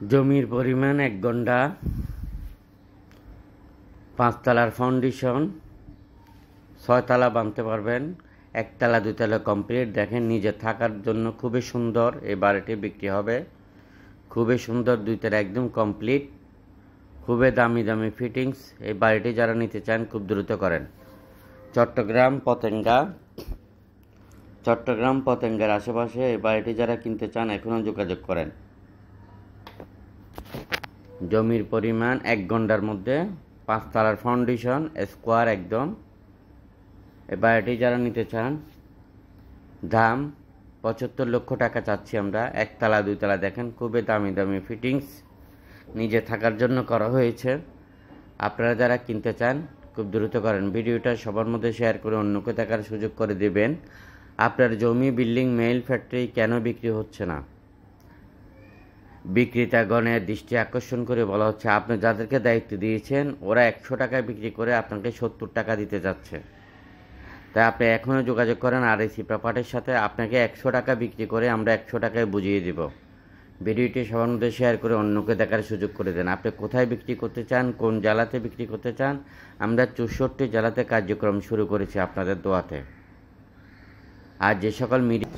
জমির পরিমাণ ১ ঘন্টা, ৫ তলার ফাউন্ডেশন, ৬ তলা বাঁধতে পারবেন, ১ তলা ২ তলা কমপ্লিট। দেখেন নিজে থাকার জন্য খুবই সুন্দর এই বাড়িটি বিক্রি হবে। খুবই সুন্দর, ২ তলা একদম কমপ্লিট, খুবই দামি দামি ফিটিংস। এই বাড়িটি যারা নিতে চান খুব দ্রুত করেন। চট্টগ্রাম পতেঙ্গার আশেপাশে এই বাড়িটি যারা কিনতে চান এখনও যোগাযোগ করেন। জমির পরিমাণ ১ ঘন্টার মধ্যে, ৫ তলার ফাউন্ডেশন, স্কোয়ার একদম। এই বাড়িটি যারা নিতে চান, দাম ৭৫ লক্ষ টাকা চাচ্ছি আমরা। ১ তলা ২ তলা দেখেন খুবই দামি দামি ফিটিংস, নিজে থাকার জন্য করা হয়েছে। আপনারা যারা কিনতে চান খুব দ্রুত করেন। ভিডিওটা সবার মধ্যে শেয়ার করে অন্যকে দেখার সুযোগ করে দেবেন। আপনার জমি, বিল্ডিং, মেইল, ফ্যাক্টরি কেন বিক্রি হচ্ছে না? বিক্রেতাগণের দৃষ্টি আকর্ষণ করে বলা হচ্ছে, আপনি যাদেরকে দায়িত্ব দিয়েছেন ওরা ১০০ টাকায় বিক্রি করে আপনাকে ৭০ টাকা দিতে যাচ্ছে। তাই আপনি এখনও যোগাযোগ করেন RSC প্রপার্টির সাথে। আপনাকে ১০০ টাকা বিক্রি করে আমরা ১০০ টাকায় বুঝিয়ে দেব। ভিডিওটি সবার মধ্যে শেয়ার করে অন্যকে দেখার সুযোগ করে দেন। আপনি কোথায় বিক্রি করতে চান, কোন জেলাতে বিক্রি করতে চান? আমরা ৬৪ জেলাতে কার্যক্রম শুরু করেছি আপনাদের দোয়াতে। আর যে সকল মিডিয়া